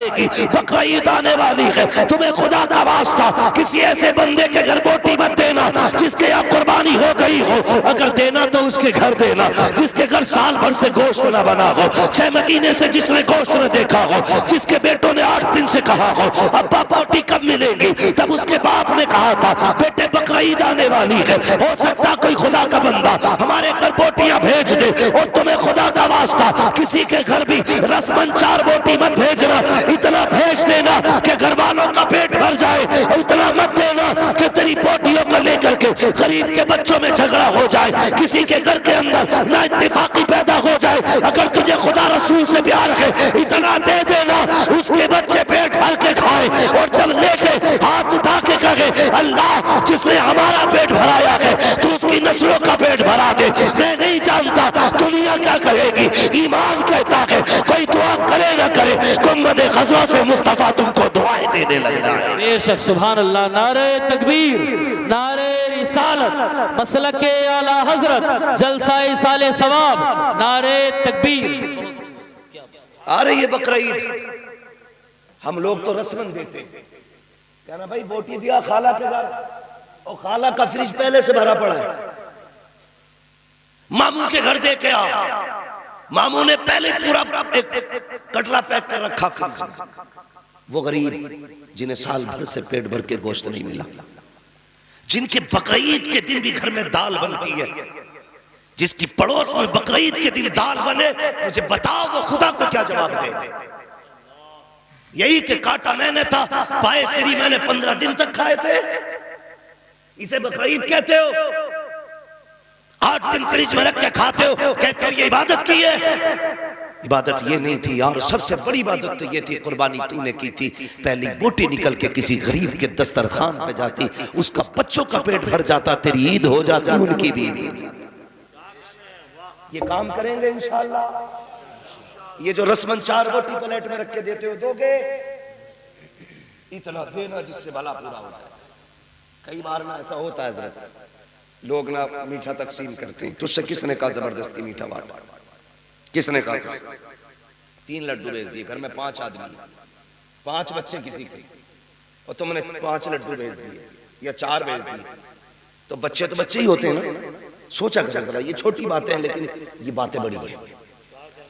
बकरा ईद आने वाली है, तुम्हें खुदा का वास्ता किसी ऐसे बंदे के घर बोटी मत देना जिसके यहाँ कुर्बानी हो गई हो। अगर देना तो उसके घर देना जिसके घर साल भर से गोश्त न बना हो, 6 महीने से जिसने गोश्त न देखा हो, जिसके बेटों ने 8 दिन से कहा हो अब्बा बोटी कब मिलेगी, तब उसके बाप ने कहा था बेटे बकरा ईद आने वाली है, हो सकता कोई खुदा का बंदा हमारे घर बोटियां भेज दे। और तुम्हें खुदा का वास्ता किसी के घर भी रस्मन 4 बोटी मत भेजना, इतना भेज देना कि घर वालों का पेट भर जाए, इतना मत देना कि तेरी बोटियों को लेकर के गरीब के बच्चों में झगड़ा हो जाए, किसी के घर के अंदर ना इत्तेफाकी पैदा हो जाए। अगर तुझे खुदा रसूल से प्यार है इतना दे देना उसके बच्चे पेट भर के खाए, और जब लेके हाथ उठा के कहे अल्लाह जिसने हमारा पेट भराया है तो उसकी नस्लों का पेट भरा दे। मैं नहीं जानता दुनिया क्या कहेगी, ईमान कहता है कोई दुआ करे ना करे गुम्बद खज़रा से मुस्तफा तुमको दुआएं देने लग जाए। बेशक सुभान अल्लाह। नारे तकबीर, नारे रिसालत, मसलके आला हजरत, जलसाए साले सवाब, नारे तकबीर। आ रही है बकरा ईद, हम लोग तो रस्मन देते, कहना भाई बोटी दिया खाला के घर, और खाला का फ्रिज पहले से भरा पड़ा है, मामू के घर दे के आओ, मामू ने पहले पूरा एक कटरा पैक कर रखा फ्रिज में। वो गरीब जिन्हें साल भर से पेट भर के गोश्त नहीं मिला, जिनके बकरीद के दिन भी घर में दाल बनती है, जिसकी पड़ोस में बकरीद के दिन दाल बने, मुझे बताओ वो खुदा को क्या जवाब दे। यही कि काटा मैंने था, पाए सीढ़ी मैंने 15 दिन तक खाए थे, इसे बकरीद कहते हो? 8 दिन फ्रिज में रख के खाते हो, कहते हो ये इबादत की है? इबादत ये नहीं थी यार, सबसे बड़ी इबादत तो ये थी कुर्बानी तूने की थी। पहली बोटी निकल के किसी गरीब के दस्तरखान पे जाती, उसका बच्चों का पेट भर जाता, तेरी ईद हो जाती, उनकी भी ईद हो जाती। ये काम करेंगे इंशाअल्लाह। ये जो रस्मन 4 बोटी प्लेट में रख के देते हो दोगे, इतना देना जिससे भला पूरा हो जाए। कई बार ना ऐसा होता है हज़रत, लोग ना मीठा तकसीम करते हैं, तुझसे किसने कहा जबरदस्ती मीठा बांटा, किसने कहा तुझसे? 3 लड्डू भेज दिए, घर में 5 आदमी, 5 बच्चे किसी के, और तुमने 5 लड्डू भेज दिए या 4 भेज दिए, तो बच्चे तो बच्चे ही होते हैं ना। सोचा करो जरा, ये छोटी बातें हैं लेकिन ये बातें बड़ी है।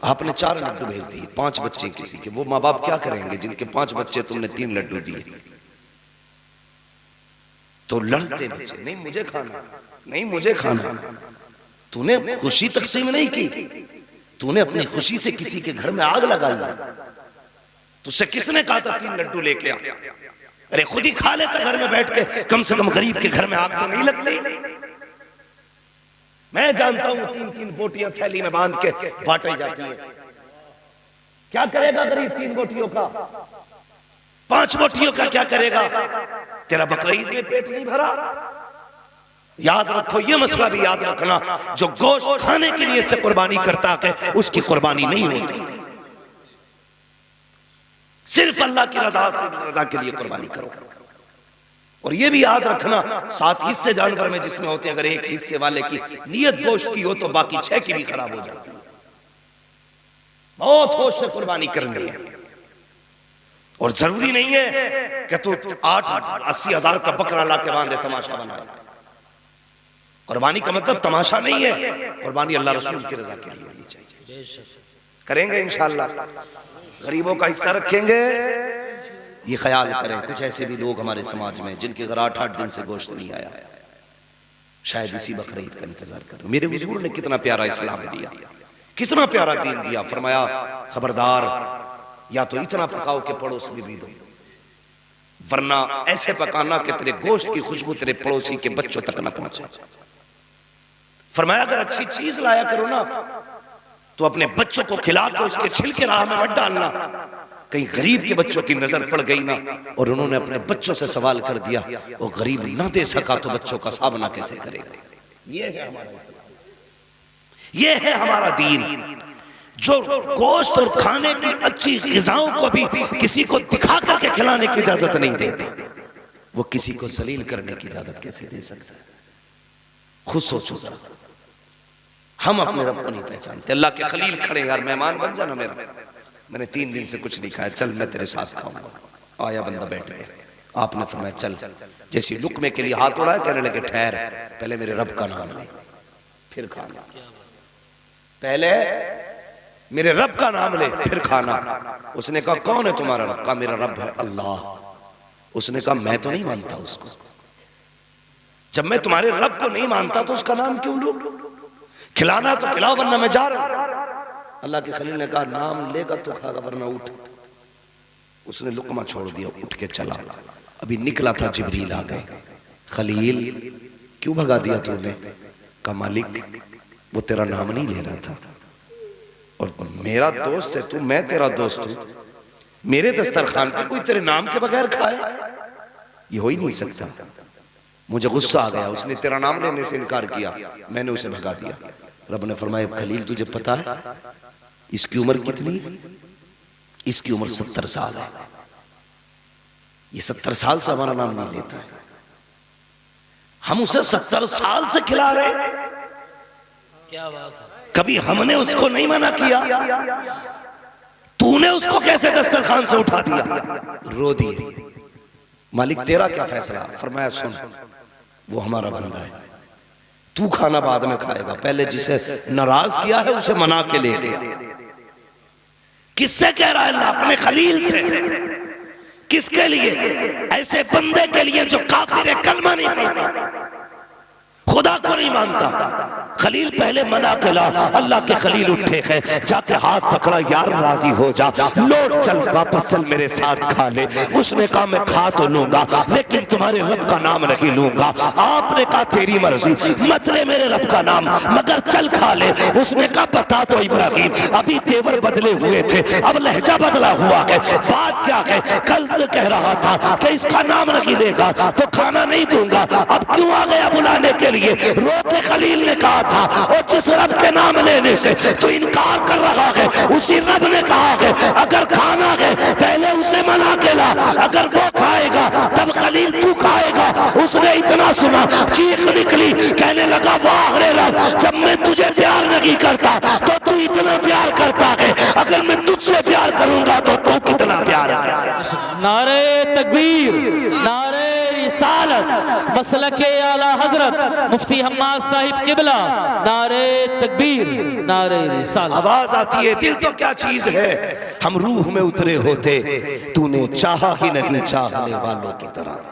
आपने 4 लड्डू भेज दिए, 5 बच्चे किसी के, वो माँ बाप क्या करेंगे जिनके 5 बच्चे, तुमने 3 लड्डू दिए? तो लड़ते बच्चे, नहीं मुझे खाना, नहीं मुझे खाना। तूने खुशी तकसीम नहीं की, तूने अपनी खुशी से किसी के घर में आग लगाई। तुझसे किसने कहा था 3 लड्डू लेके आ? अरे खुद ही खा लेता घर में बैठ के, कम से कम गरीब के घर में आग तो नहीं लगती। मैं जानता हूं 3-3 बोटियां थैली में बांध के बांटी जाती है। क्या करेगा गरीब 3 बोटियों का? 5 बोटियों का क्या करेगा? तेरा बकरीद में पेट नहीं भरा? याद रखो, ये मसला भी याद रखना, जो गोश्त खाने के लिए से कुर्बानी करता है उसकी कुर्बानी नहीं होती। सिर्फ अल्लाह की रजा के लिए कुर्बानी करो। और ये भी याद रखना, 7 हिस्से जानवर में जिसमें होते हैं, अगर एक हिस्से वाले की नियत गोश्त की हो तो बाकी 6 की भी खराब हो जाती है। बहुत होश से कुर्बानी करनी है। और जरूरी नहीं है कि तू 8-80 हजार का बकरा ला के बांधे तमाशा बनाए। कुर्बानी का मतलब तमाशा नहीं है, कुर्बानी अल्लाह रसूल की रजा के लिए होनी चाहिए। करेंगे इंशाअल्लाह, गरीबों का हिस्सा रखेंगे। ये ख्याल करें, कुछ ऐसे भी लोग हमारे समाज में जिनके घर 8-8 दिन से गोश्त नहीं आया, शायद इसी बकरीद का इंतजार करें। मेरे हुजूर ने कितना प्यारा इस्लाम दिया, कितना प्यारा दीन दिया। फरमाया खबरदार, या तो इतना पकाओ कि पड़ोस में भी दो, वरना ऐसे पकाना कि तेरे गोश्त की खुशबू तेरे पड़ोसी के बच्चों तक न पहुंचे। फरमाया अगर अच्छी चीज लाया करो ना तो अपने बच्चों को खिला के उसके छिलके राह में मत डालना। कहीं गरीब के बच्चों की नजर पड़ गई ना और उन्होंने अपने बच्चों से सवाल कर दिया, वो गरीब ना दे सका तो बच्चों का सामना कैसे करेगा? ये है हमारा इस्लाम, ये है हमारा दीन, जो गोश्त और खाने की अच्छी ग़िज़ाओं को भी किसी को दिखा करके खिलाने की इजाजत नहीं देता, वो किसी को जलील करने की इजाजत कैसे दे सकता है? खुद सोचो जरा। हम अपने रब को नहीं पहचानते। अल्लाह के खलील खड़े, यार मेहमान बन जाना मेरा, मैंने 3 दिन से कुछ नहीं खाया, चल मैं तेरे साथ खाऊंगा। आया बंदा बैठ गया, आपने फरमाया चल। जैसे लुकमे के लिए हाथ उड़ाया, कहने लगे ठहर, पहले मेरे रब का नाम ले फिर खाना। पहले मेरे रब का नाम ले फिर खाना। उसने कहा कौन है तुम्हारा रब? कहा मेरा रब है अल्लाह। उसने कहा मैं तो नहीं मानता उसको। जब मैं तुम्हारे रब को नहीं मानता तो उसका नाम क्यों लूं? खिलाना तो खिलाओ वरना मैं जा रहा हूं। अल्लाह के खलील ने कहा नाम लेगा तो खागा वरना उठ। उसने लुकमा छोड़ दिया, उठ के चला। अभी निकला था जिब्रील आ गए, खलील क्यों भगा दिया तूने? कहा मालिक वो तेरा नाम नहीं ले रहा था, और मेरा दोस्त है तू, मैं तेरा दोस्त हूं, मेरे दस्तरखान पे कोई तेरे नाम के बगैर खाए? ये हो ही नहीं सकता। मुझे गुस्सा आ गया, उसने तेरा नाम लेने से इनकार किया, मैंने उसे भगा दिया। रब ने फरमाया खलील तुझे पता है इसकी उम्र कितनी है? इसकी उम्र 70 साल है। ये 70 साल से हमारा नाम नहीं लेता है, हम उसे 70 साल से खिला रहे। क्या बात है। कभी हमने उसको नहीं मना किया, तूने उसको कैसे दस्तरखान से उठा दिया? रो दिए। मालिक तेरा क्या फैसला? फरमाया सुन, वो हमारा बंदा है, तू खाना बाद में खाएगा, पहले जिसे नाराज किया है उसे मना के ले गया। किससे कह रहा है अल्लाह? अपने खलील से। किसके लिए? ऐसे बंदे के लिए जो काफिर है, कलमा नहीं पढ़ता, खुदा को नहीं मानता। खलील पहले मना कला, अल्लाह के खलील उठे हैं, जाके हाथ पकड़ा, यार राजी हो जा, लौट चल, वापस चल, मेरे साथ खा ले। उसने कहा मैं खा तो लूंगा लेकिन तुम्हारे रब का नाम नहीं लूंगा। आपने कहा तेरी मर्जी, मत ले मेरे रब का नाम, मगर चल खा ले। उसने कहा बता तो इब्राहिम, अभी तेवर बदले हुए थे, अब लहजा बदला हुआ है। बात क्या है? कल तो कह रहा था कि इसका नाम नहीं लेगा तो खाना नहीं दूंगा, अब क्यों आ गया बुलाने के लिए? रो के खलील ने कहा था, और जिस रब के नाम लेने से तो इनकार कर रहा है, उसी रब ने कहा है अगर खाना है पहले उसे मना के ला, अगर वो खाएगा तब खलील तू खाएगा। उसने इतना सुना, चीख निकली, कहने लगा वाह रे रब, जब मैं तुझे प्यार नहीं करता तो तू इतना प्यार करता है, अगर मैं तुझसे प्यार करूंगा तो तू कितना प्यार है। नारे तकबीर, नारे रिसालत, मसलके आला हजरत मुफ्ती हम्माद साहिब किबला, नारे तकबीर, नारे रिसालत। आवाज आती है, दिल तो क्या चीज है, हम रूह में उतरे होते, तूने चाहा ही नहीं चाहने वालों की तरह।